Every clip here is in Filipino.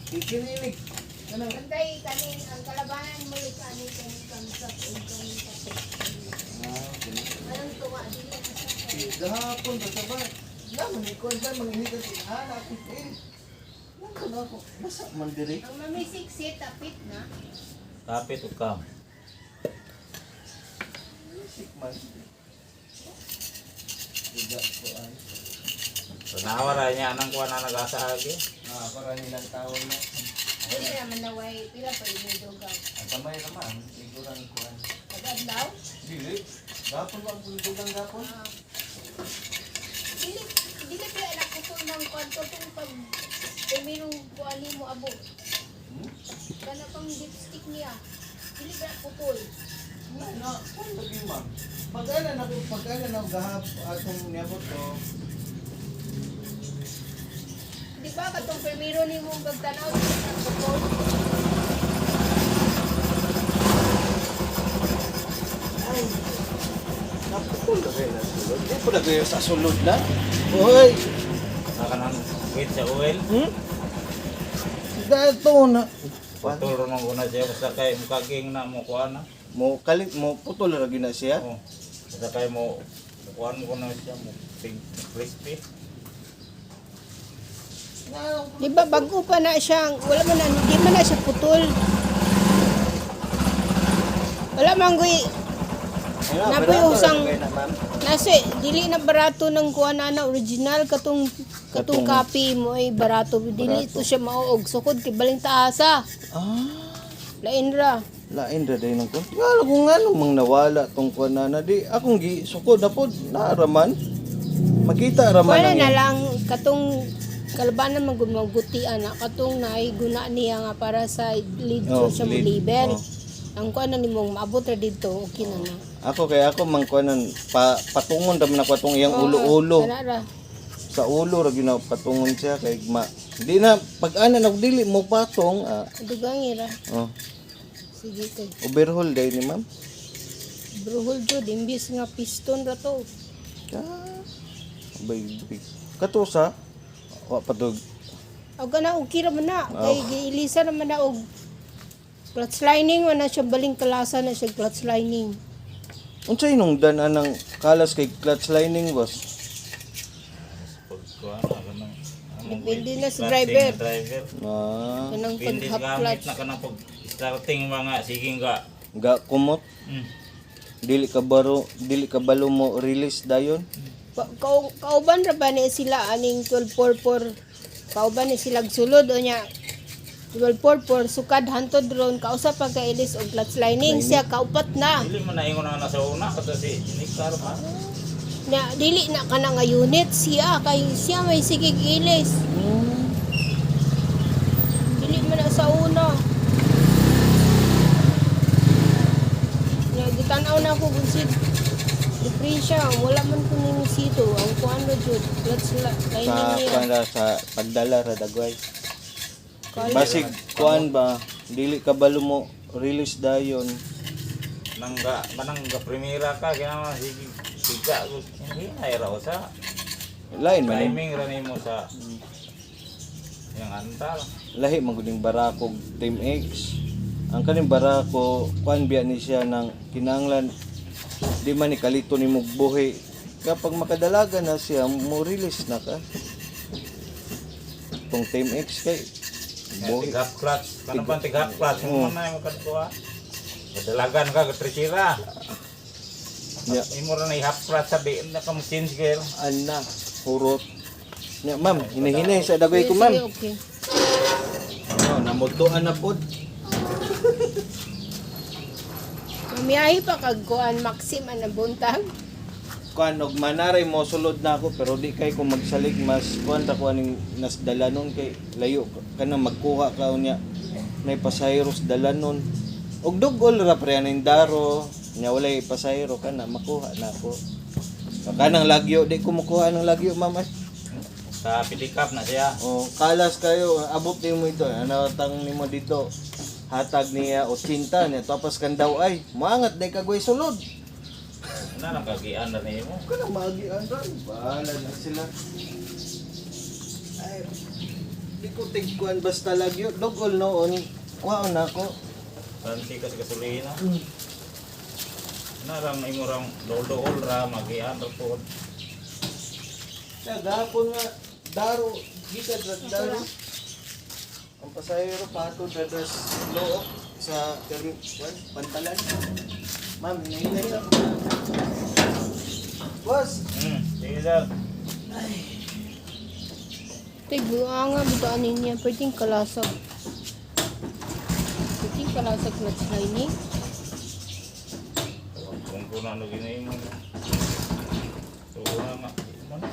Kikinilig. Kanang Antay kanin ang kalabanan mo kanin kamsat o kamsat. Anong tuwa dili na sa gahapon ba sa ba? Naman ni kon ba manghihigas ana pitin. Nako ako. Basa man diri. ang mamisik si tapit na. Tapit o kam. Sikman. Tiga ko an. So nawara niya anang kuha na nag-asahagi. Para nilang taon na. Dili naman naway pila pa ini dugang. Ang kamay naman, siguran ko an. Kadlaw. Dili. Gapon ba ang buldugan gapon? Dili dili pila nakutol ng kwanto tong pag primero kuali mo abo. Kana pang lipstick niya. Dili ba putol. Na, kung lagi ma'am. Pag-ala na gahap atong niyabot to. Di ba katong primero ni mong pagtanaw sa putol? Ay. Napukul na kayo na sulod. Di po na kayo sa sulod na. Uy! Saka nang wait sa oil. Dato na. Putol ron ang una siya. Basta kay mukaging na mo kuha na. Mo putol na gina siya. Oh. Basta kay mo kuha mo na siya. Mo pink crispy. Di ba bago pa na siyang, wala man na, hindi man na siya putol. Wala man goy, Napoy usang- nasa, dili na barato ng kuha na original, katong Katong- copy mo ay barato. Dili ito siya mauog. Sukod, kibaling taasa. Lain ra. Lain ra day nung kun. Ngalo kung ngano mang nawala tong kuan na di akong gi sukod na pod naraman. Makita raman Wala ang na lang, katong kalabanan magumagutian na, katong naay guna niya nga para sa lead Oh, sa lead. liver. Oh. Ang kuha na ni mong maabot ra dito, okay na na. Ako kay ako mang kuanan patungon ra man ako atong iyang Oo, ulo-ulo. wala ra. Sa ulo ra gina patungon siya kay di na pag ana dili mo patong Dugangi ra. oh Sige kay. overhaul day ni ma'am. Bruhol jud imbis nga piston ra to. Baby. Kato sa wa patog. Og kana og kira man na kay giilisa naman na og clutch lining man na siya baling kalasa na siya clutch lining. Unsay nung danan ng kalas kay clutch lining boss? Pag kuha na ganun. Depende na sa Clutching driver. na driver. Kanang Pindi pag-half gamit clutch. na ka ng pag-starting mga siging ka. Ga kumot Mm. dili ka balo mo release dayon. Kauban ra ba ni sila aning 1244? Kauban ni sila sulod o nya 1244 sukad hantod ron kausa pa ka ilis og clutch lining siya kaupat na. Dili man na ingon na nasa una kasi si Nikar pa. Na dili na kana nga unit siya kay siya may sigig ilis. Dili man na sa una. Ya gitanaw na ako kung si diferensya wala man ko ni sito ang kuano jud clutch lining Sa niya. para sa pagdala ra dagway. Kala- Basig kuan ba dili ka balo mo release dayon. Nangga manang ga primera ka kaya sige siga hindi ay raw sa Lain man timing ra nimo sa yang antal. lahi man guding barako Team X. Ang kaning barako kuan biya ni siya ng kinahanglan di man ni kalito ni mugbuhi. Kapag makadalaga na siya mo release na ka. Tong Team X kay buhi. Tigap clutch kana pa tigap clutch mo na mo kadto. Kadalagan ka katrisira. Ya. Imo ra na half clutch sabi na ka mo change girl. Ana hurot. Nya ma'am, hinahinay sa dagway ko ma'am. Sige, okay. Oh, namutuan na pod. Mamiyahi pa kag kuan maxim an buntag. Kuan og manaray mo sulod na ako pero di kay ko magsalig mas kuan ta ko aning nas dalanon kay layo kana magkuha ka unya nay pasayros dalanon. Og dugol ra pre aning daro nya walay pasayro kana makuha na ako. Kanang lagyo di ko makuha ng lagyo ma'am. Sa pilikap na siya. Oh, kalas kayo abot nimo ito. Ano tang nimo dito? Hatag niya 80 niya tapos kan daw ay maangat day kagway sulod. Na nakagian na nimo. Kana magian ra. Bahala na sila. Ay. Di ko tigkuan basta lagyo. Dogol noon. Kuhaon na ako. Tansi ka sa gasolina. Narang imurang dool ra magian ra po. Kaya gahapon nga, daro, gitad ra daro. Ang pasahero pato dadas loob sa pantalan. Ma'am, hinahinay ako. Boss! Sige sir. Tigbuanga bitanin niya, pwedeng kalasag. Pwedeng kalasag clutch lining. Kung kuna no ginay mo. So nga. Mana?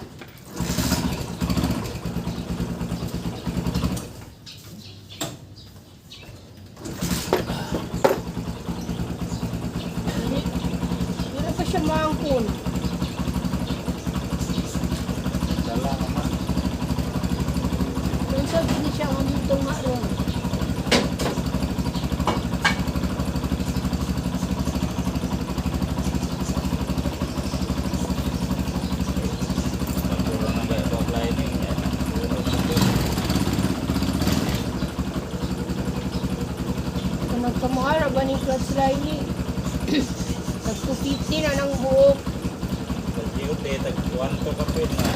Wala pa siya maangkon. Dala naman. Kung sabi niya siya ang amintong nga ron. Pagkura na kaya dog lining. Kung nagkamuhara ba ni clutch lining? Nag-250 na ng buhok. Pagkiyute, tagkuhan to kapit na.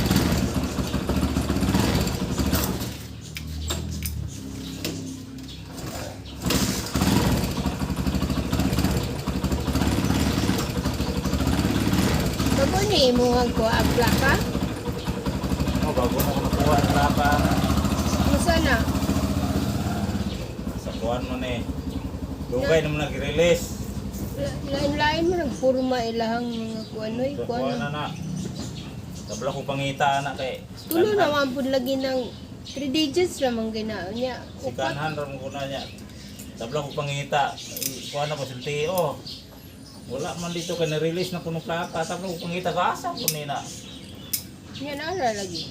Bago ni mo ang kuha ang plaka? Oh, bago mo ko nakuha ang lapa. Ano sana? Sa kuhan mo na eh. Dugay naman nag-release. Lain-lain mo nagpurma ilahang mga kuanoy. Sa kuhan na na. Tabla ko pangita na kay. Tulo naman po lagi ng 3 digits lamang ginao niya. Si kanhan ron ko na niya. Tabla ko pangita. Kuhan na ko siltiyo. Wala man dito kay na-release na puno plaka. Tabla ko pangita kaasa ko nina. Niya naara lagi.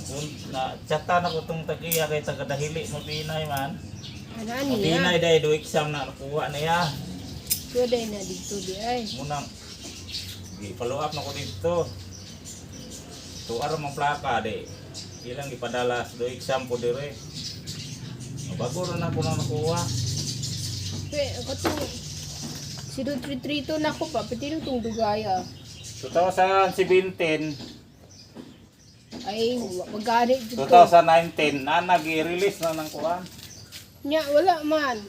Kung na chata na ko tong tagiya kay tagadahili mo pinay man. Anani Pinay niya. dahil do exam na nakuha na ya. Pwede na dito di ay. Munang i-follow up na ko dito. Tuar mang plaka de. Ilang ipadala do exam po dire. Bago rin ako na nakuha. Ako itong si Dutritrito na ko pa. Pati rin itong dugaya. 2017, Ay, magari dito. 2019 na nag-release na ng kuhan. Niya, wala man.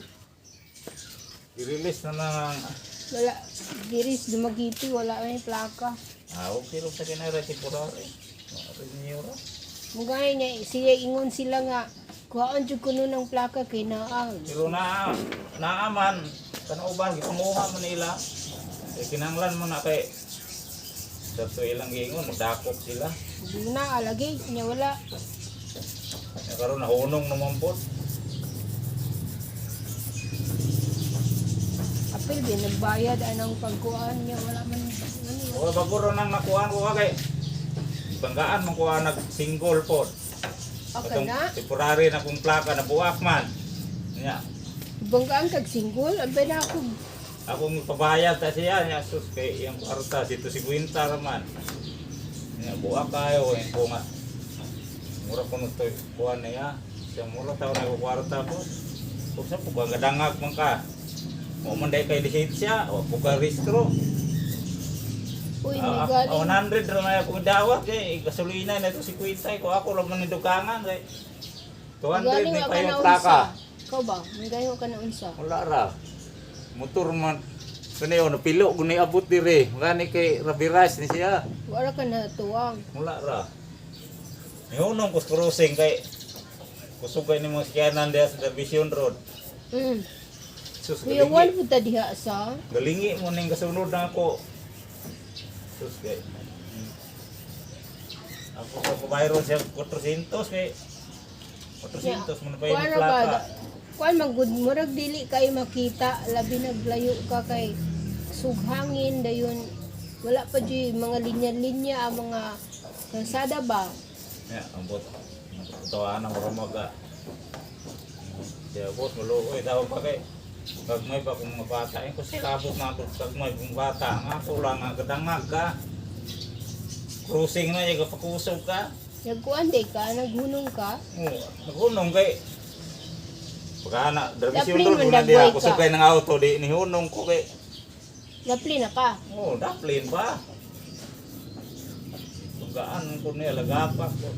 I-release na ng Wala. Diris, dumagiti. Wala may plaka. okay rin sa kinara temporary. Renew ra. Mugay niya, siya ingon sila nga. Kuhaan dyan ko nun ng plaka kay Naang. Pero naaman kanauban gipanguha mo nila. Kinanglan mo na kay sa ilang gingon magdakop sila. Hindi na, alagay. Niya wala. Karon nahunong naman po. Apil din, nagbayad anong pagkuhaan niya. Wala man. Ano, O bago ron nang nakuhaan ko kay banggaan mo kuha nag single po. okay na. Temporary na kung plaka na buwak man. Nya, Banggaan kag single. Abay na ako. akong pabayad ta siya nya sus kay yang kwarta dito si Quinta raman. Nya buwak kayo en ko nga. Mura ko no to kuha niya. Siya mura taw na ko kwarta po. Kung sa pag gadangag man ka. Mo man day kay lisensya o pag rehistro. Uy, may galing. 100 ra may akong dawat kay gasolina na to si Quinta ko ako lang man ni dugangan kay 200 Galing ni ka pa na yung plaka. unsa. Ikaw ba? May galing ka na unsa. Wala ra. Motor man. Kani ono pilo guni abot dire. Ngani kay Rabiras ni siya. Wala ka na tuwang. Wala ra. Ngunong kus crossing kay kusugay ni mo sakyanan dia sa Dervision Road. Sus Kuya, galingi. wala po ta diha sa. Galingi mo ning kasunod na ako. Sus kay. Ako sa pabayro siya 400 kay 400 mo na pa yung Kuan plaka. ba? Kuan magud murag dili kay makita labi naglayo ka kay sughangin dayon wala pa di mga linya-linya ang mga kalsada ba? Ya, ambot. Tawa na mo maga. Siya bot maluoy daw pa kay gagmay pa kung mga bata ko sa kabot na ako gagmay kung bata nga ako lang ang gadangag ka. Cruising na yung pakusog ka. Nagkuan day ka, naghunong ka. Oh, naghunong kay pagka na, Daplin drabisyon doon, man una di dagway ako ka. sakay ng auto, di nihunong ko kay, Napli na ka. daplin pa. Pagkaan ko niya, lagapak ko.